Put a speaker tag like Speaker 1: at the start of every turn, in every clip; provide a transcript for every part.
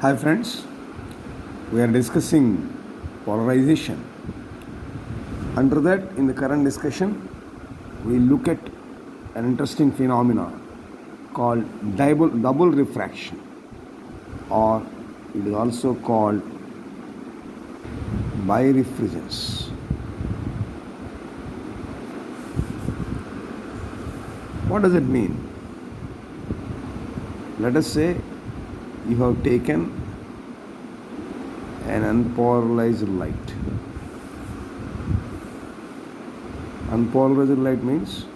Speaker 1: Hi friends, we are discussing polarization. Under that, in the current discussion, we look at an interesting phenomena called double refraction, or it is also called birefringence. What does it mean? Let us say you have taken an unpolarized light. Unpolarized light means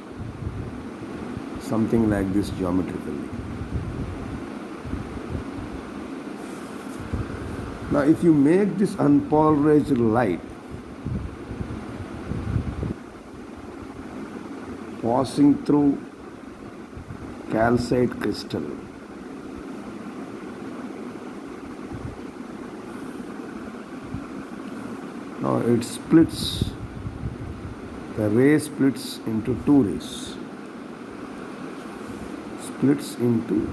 Speaker 1: something like this geometrically. Now, if you make this unpolarized light passing through calcite crystal, now it splits, the ray splits into two rays, splits into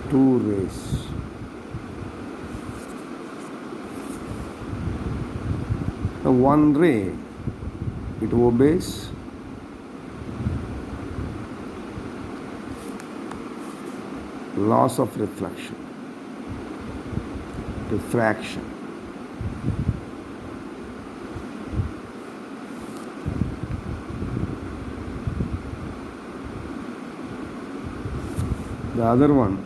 Speaker 1: two rays. The one ray, it obeys laws of reflection, diffraction. The other one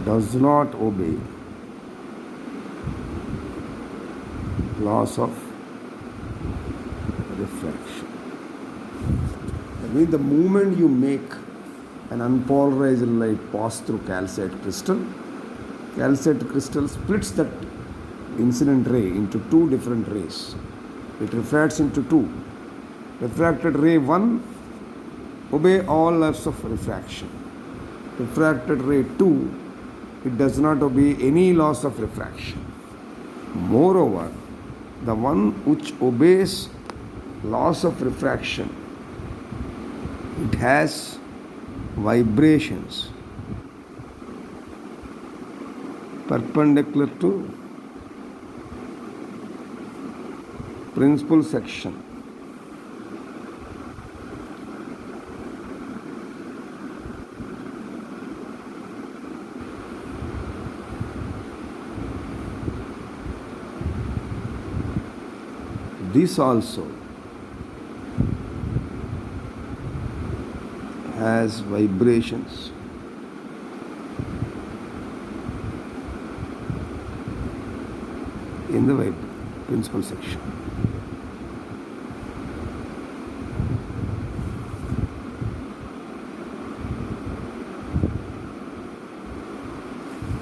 Speaker 1: does not obey laws of refraction. That means the moment you make an unpolarized light pass through calcite crystal splits that incident ray into two different rays. It refracts into two. Refracted ray 1 obey all laws of refraction. Refracted ray 2, it does not obey any laws of refraction. Moreover, the one which obeys laws of refraction, it has vibrations perpendicular to principal section. This also has vibrations in the principal section.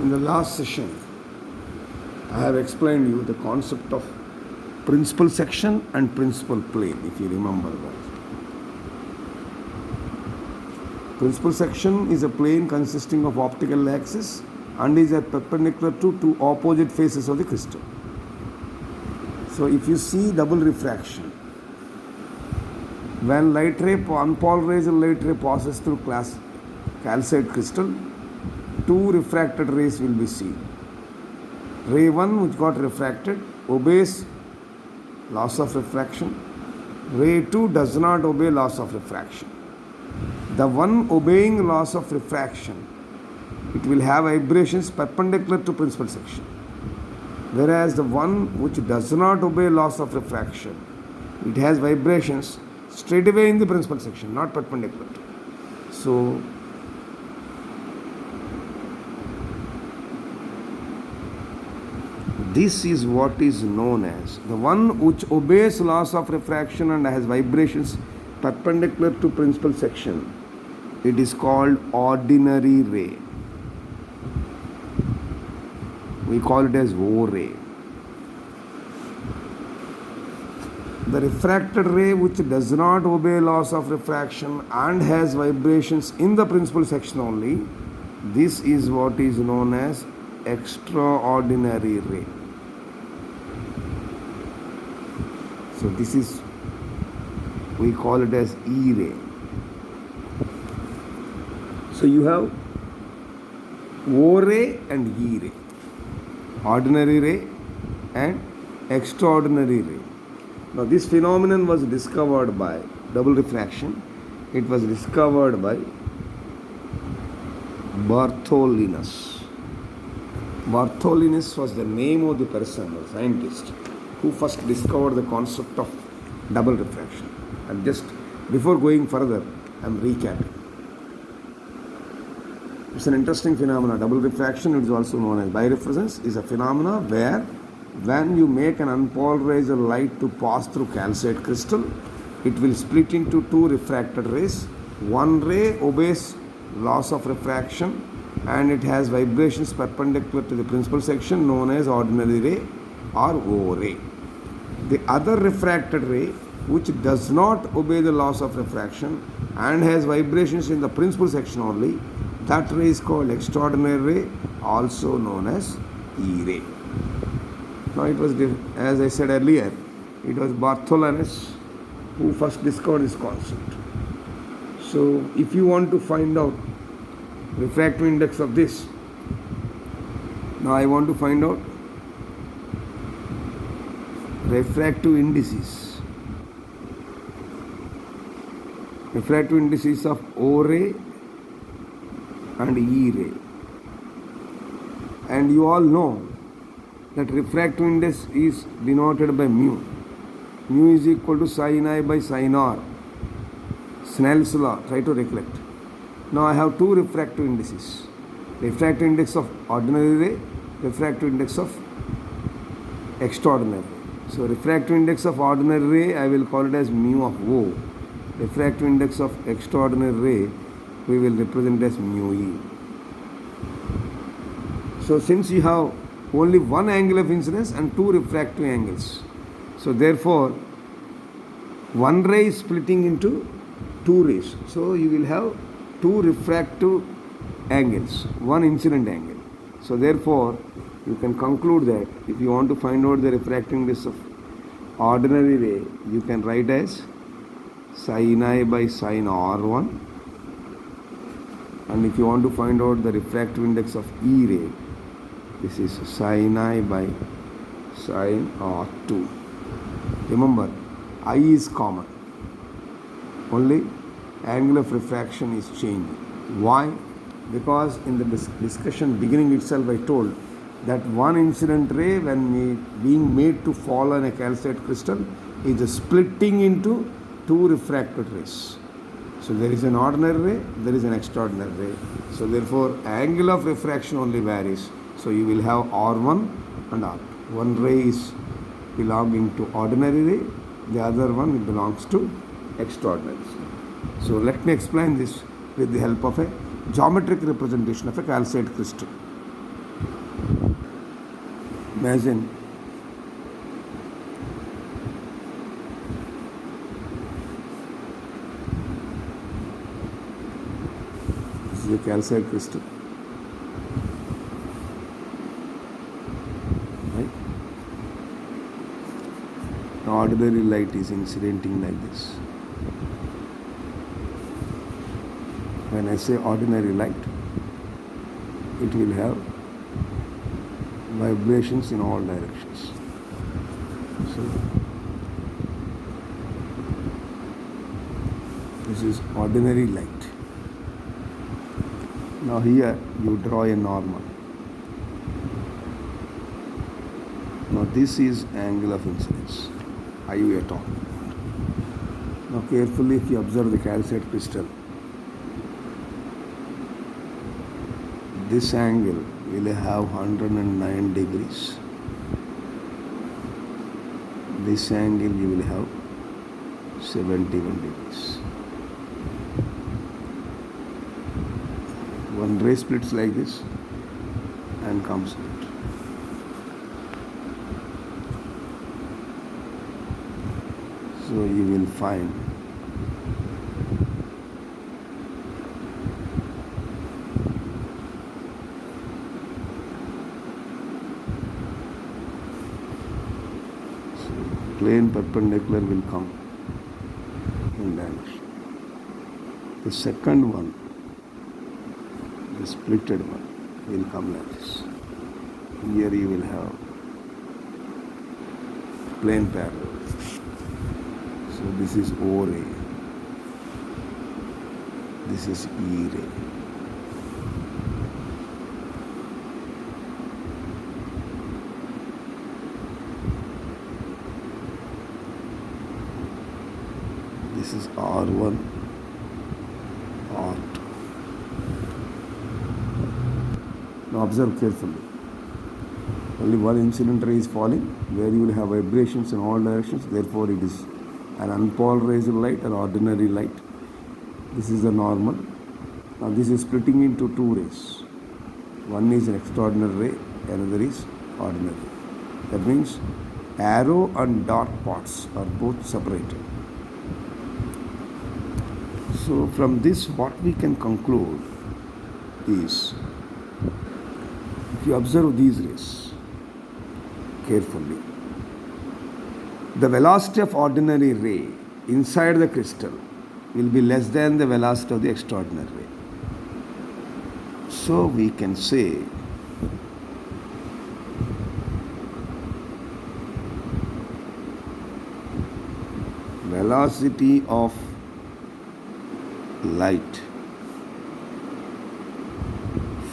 Speaker 1: In the last session, I have explained you the concept of principal section and principal plane, if you remember that. Principal section is a plane consisting of optical axis and is perpendicular to two opposite faces of the crystal. So if you see double refraction, when light ray, unpolarized light ray passes through calcite crystal, two refracted rays will be seen. Ray 1 which got refracted obeys laws of refraction. Ray 2 does not obey laws of refraction. The one obeying laws of refraction, it will have vibrations perpendicular to principal section. Whereas the one which does not obey laws of refraction, it has vibrations straight away in the principal section, not perpendicular to. So, this is what is known as the one which obeys laws of refraction and has vibrations perpendicular to principal section. It is called ordinary ray. We call it as O ray. The refracted ray which does not obey laws of refraction and has vibrations in the principal section only, this is what is known as extraordinary ray. So this is, we call it as E ray. So you have O ray and E ray, ordinary ray and extraordinary ray. Now this phenomenon was discovered by double refraction. It was discovered by Bartholinus. Bartholinus was the name of the person, the scientist, who first discovered the concept of double refraction. And just before going further, I am recapping. It's an interesting phenomenon. Double refraction, it is also known as birefringence, is a phenomenon where when you make an unpolarized light to pass through calcite crystal, it will split into two refracted rays. One ray obeys laws of refraction and it has vibrations perpendicular to the principal section known as ordinary ray or O ray. The other refracted ray, which does not obey the laws of refraction and has vibrations in the principal section only, that ray is called extraordinary ray, also known as E ray. Now it was, as I said earlier, it was Bartholinus who first discovered this concept. So if you want to find out refractive index of this, now I want to find out refractive indices. Refractive indices of O ray and E ray. And you all know that refractive index is denoted by mu. Mu is equal to sin I by sin R. Snell's law, try to recollect. Now I have two refractive indices. Refractive index of ordinary ray, refractive index of extraordinary ray. So refractive index of ordinary ray, I will call it as mu of O. Refractive index of extraordinary ray, we will represent as mu E. So since you have only one angle of incidence and two refractive angles, so therefore one ray is splitting into two rays. So you will have two refractive angles, one incident angle. So therefore you can conclude that if you want to find out the refractive index of ordinary ray, you can write as sin I by sin R1. And if you want to find out the refractive index of E ray, this is sin I by sin R2. Remember, I is common. Only angle of refraction is changing. Why? Because in the discussion beginning itself I told that one incident ray when being made to fall on a calcite crystal is splitting into two refracted rays. So there is an ordinary ray, there is an extraordinary ray. So therefore angle of refraction only varies. So you will have R1 and R2. One ray is belonging to ordinary ray, the other one belongs to extraordinary. So let me explain this with the help of a geometric representation of a calcite crystal. Imagine this is a calcite crystal. Right? Ordinary light is incidenting like this. When I say ordinary light, it will have vibrations in all directions. So this is ordinary light. Now here you draw a normal. Now this is angle of incidence, I we are talking about. Now carefully if you observe the calcite crystal, this angle will have 109 degrees. This angle you will have 71 degrees. One ray splits like this and comes out. So you will find plane perpendicular will come in direction. The second one The splitted one will come like this. Here you will have plane parallel. So this is O ray. This is E ray. This is R1, R2. Now observe carefully. Only one incident ray is falling, where you will have vibrations in all directions. Therefore, it is an unpolarized light, an ordinary light. This is the normal. Now this is splitting into two rays. One is an extraordinary ray, another is ordinary. That means arrow and dot parts are both separated. So from this, what we can conclude is, if you observe these rays carefully, the velocity of ordinary ray inside the crystal will be less than the velocity of the extraordinary ray. So we can say velocity of light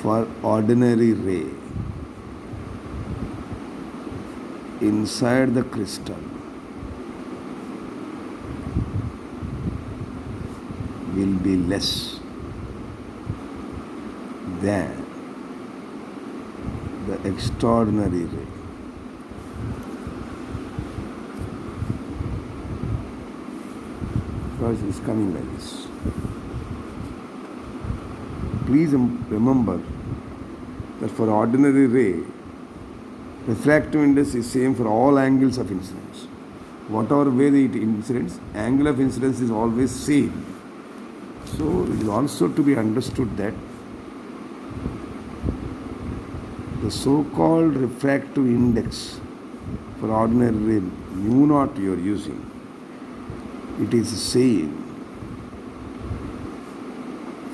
Speaker 1: for ordinary ray inside the crystal will be less than the extraordinary ray. Because it is coming like this. Please remember that for ordinary ray, refractive index is same for all angles of incidence. Whatever way it incidents, angle of incidence is always same. So it is also to be understood that the so-called refractive index for ordinary ray mu naught you are using, it is same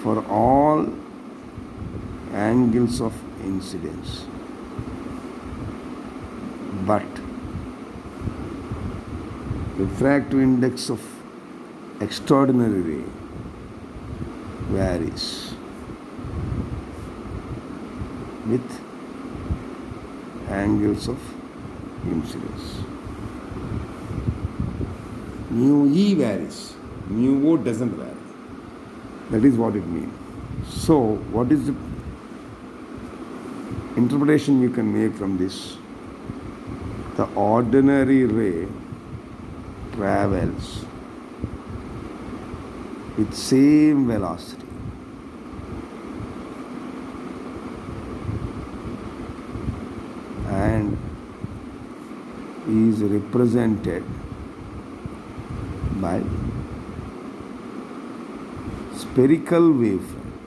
Speaker 1: for all angles of incidence, but refractive index of extraordinary ray varies with angles of incidence. Mu E varies, mu O doesn't vary. That is what it means. So, what is the interpretation you can make from this? The ordinary ray travels with same velocity and is represented by spherical wavefront,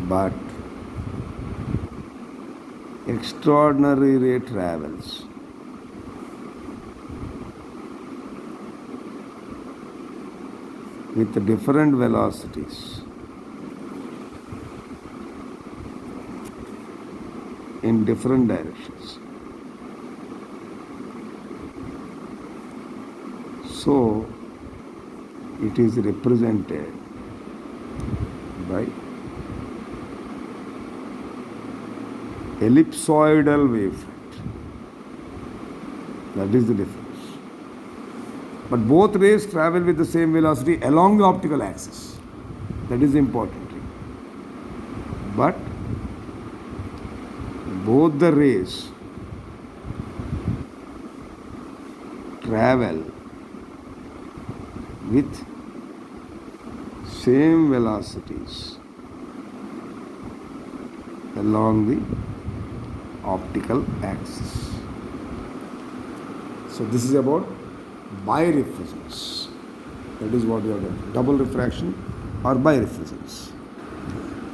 Speaker 1: but extraordinary ray travels with different velocities in different directions. So it is represented by ellipsoidal wavefront. That is the difference. But both rays travel with the same velocity along the optical axis. That is the important thing. But both the rays travel with same velocities along the optical axis. So this is about birefringence. That is what you have done. Double refraction or birefringence.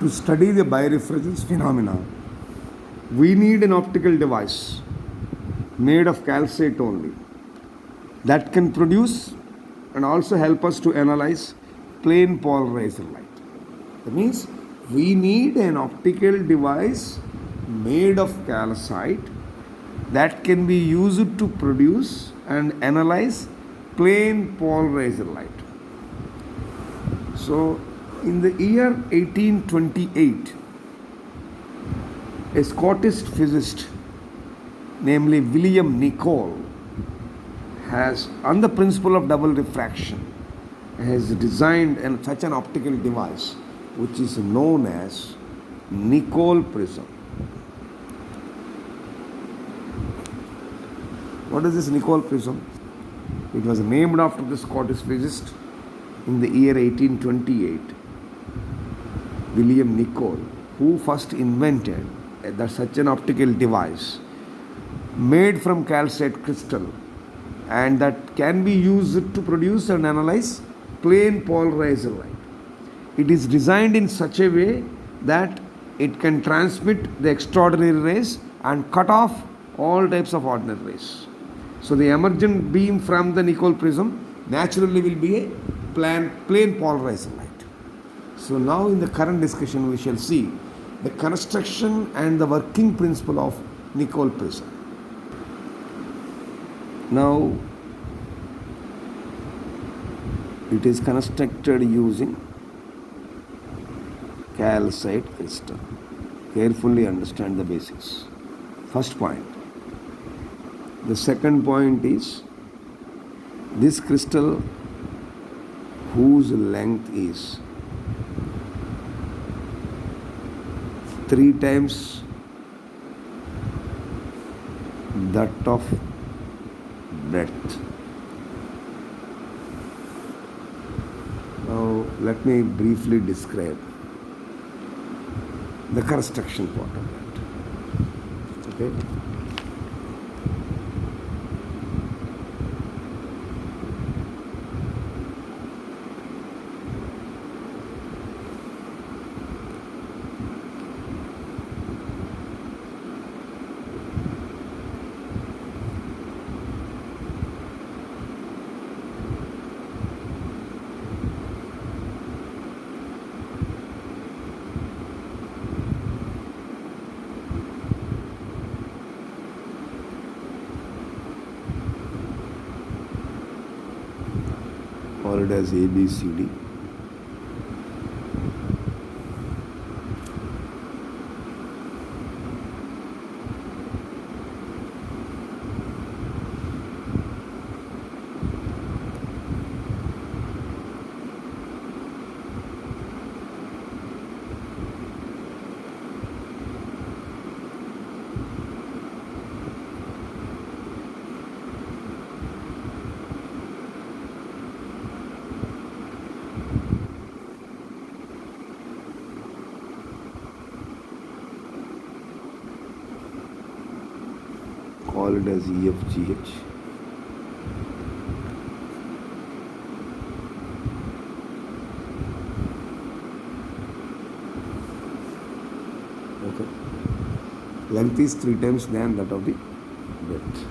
Speaker 1: To study the birefringence phenomena, we need an optical device made of calcite only that can produce and also help us to analyze plain polarizer light. That means we need an optical device made of calcite that can be used to produce and analyze plain polarizer light. So, in the year 1828, a Scottish physicist, namely William Nicol, has, on the principle of double refraction, has designed such an optical device which is known as Nicol prism. What is this Nicol prism? It was named after the Scottish physicist in the year 1828, William Nicol, who first invented such an optical device made from calcite crystal and that can be used to produce and analyze plain polarizer light. It is designed in such a way that it can transmit the extraordinary rays and cut off all types of ordinary rays. So the emergent beam from the Nicol prism naturally will be a plain polarizer light. So now in the current discussion we shall see the construction and the working principle of Nicol prism. Now it is constructed using calcite crystal. Carefully understand the basics. First point. The second point is this crystal whose length is 3 times that of breadth. Now let me briefly describe the construction part of that. Okay. Called as ABCD. Called as EFGH. Okay. Length is 3 times than that of the breadth.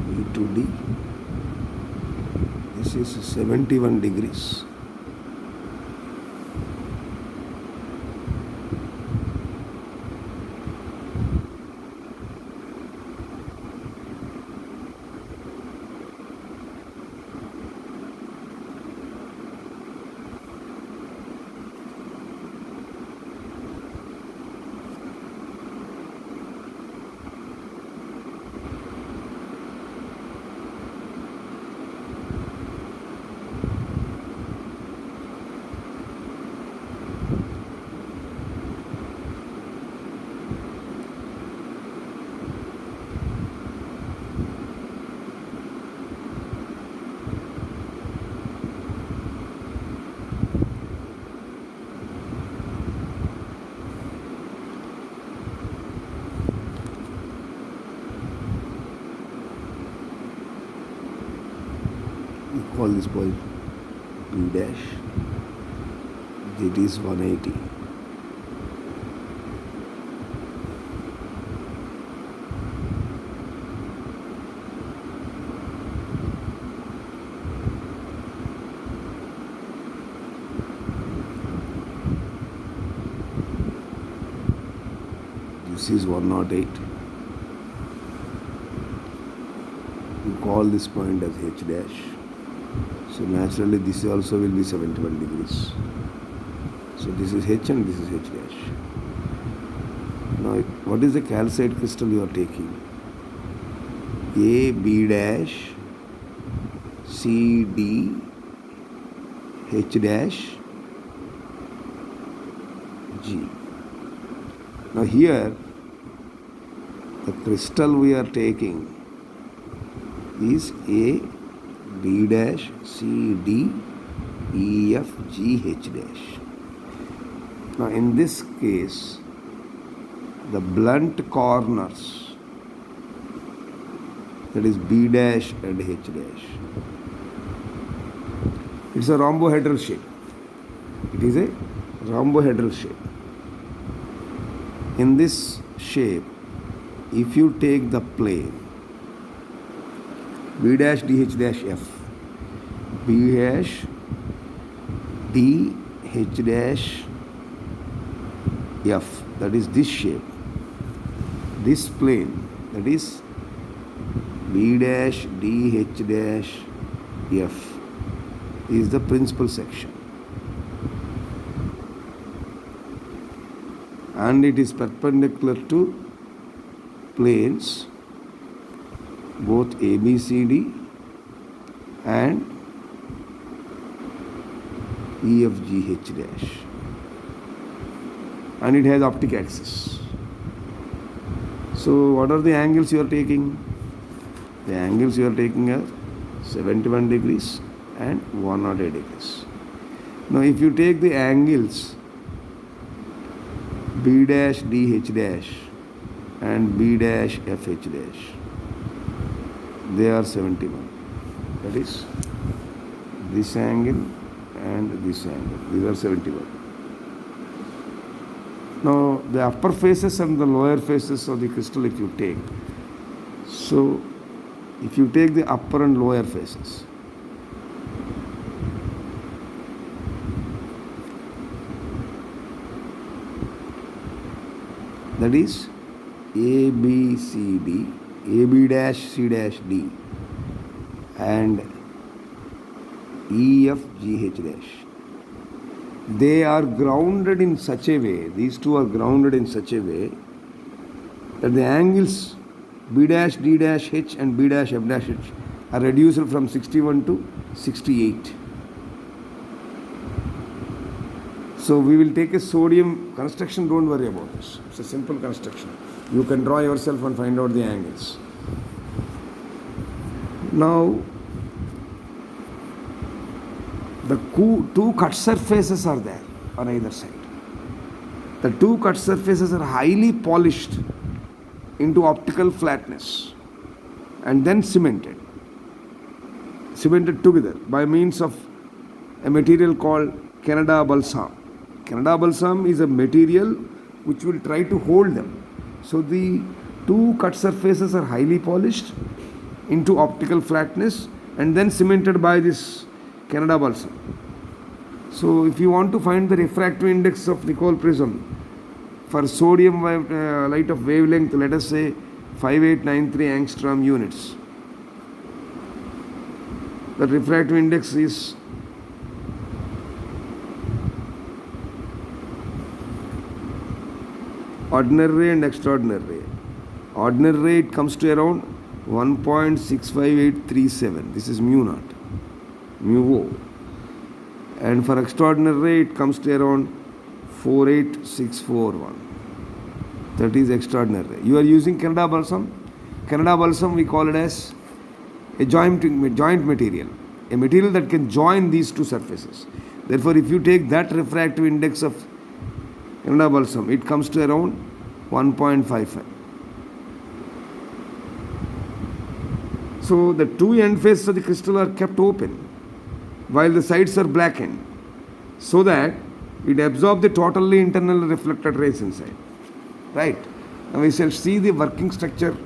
Speaker 1: E to D. This is 71 degrees. Call this point P dash. It is 180. This is 108. We call this point as H dash. So naturally this also will be 71 degrees. So this is H and this is H dash. Now what is the calcite crystal you are taking? A, B dash, C, D, H dash, G. Now here the crystal we are taking is A, B dash, C, D, E, F, G, H dash. Now in this case, the blunt corners, that is B dash and H dash, it's a rhombohedral shape. It is a rhombohedral shape. In this shape, if you take the plane B dash D H dash F, B dash D H dash F, that is this shape, this plane, that is B dash D H dash F, is the principal section, and it is perpendicular to planes both ABCD and EFGH dash, and it has optic axis. So what are the angles you are taking? The angles you are taking are 71 degrees and 108 degrees. Now if you take the angles B dash DH dash and B dash FH dash, they are 71. That is this angle and this angle. These are 71. Now the upper faces and the lower faces of the crystal if you take. So if you take the upper and lower faces, that is A, B, C, D, A, B dash, C dash, D, and E, F, G, H dash. They are grounded in such a way, these two are grounded in such a way that the angles B dash, D dash, H and B dash, F dash, H are reduced from 61 to 68. So we will take a sodium construction, don't worry about this. It's a simple construction. You can draw yourself and find out the angles. Now, the two cut surfaces are there on either side. The two cut surfaces are highly polished into optical flatness and then cemented together by means of a material called Canada balsam. Canada balsam is a material which will try to hold them. So the two cut surfaces are highly polished into optical flatness and then cemented by this Canada balsam. So if you want to find the refractive index of Nicol prism for sodium light of wavelength, let us say 5893 angstrom units, the refractive index is ordinary ray and extraordinary ray. Ordinary ray, it comes to around 1.65837. This is mu naught, mu O. And for extraordinary ray, it comes to around 48641. That is extraordinary ray. You are using Canada balsam. Canada balsam, we call it as a joint material, a material that can join these two surfaces. Therefore, if you take that refractive index of Canada balsam, it comes to around 1.55. So the two end faces of the crystal are kept open while the sides are blackened, so that it absorbs the totally internally reflected rays inside. Right? Now we shall see the working structure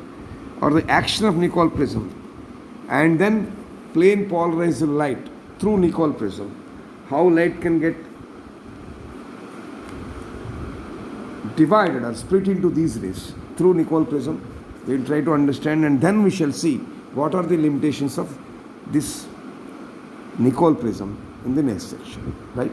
Speaker 1: or the action of Nicol prism, and then plane polarized light through Nicol prism, how light can get divided or split into these rays through Nicol prism. We will try to understand, and then we shall see what are the limitations of this Nicol prism in the next section, right?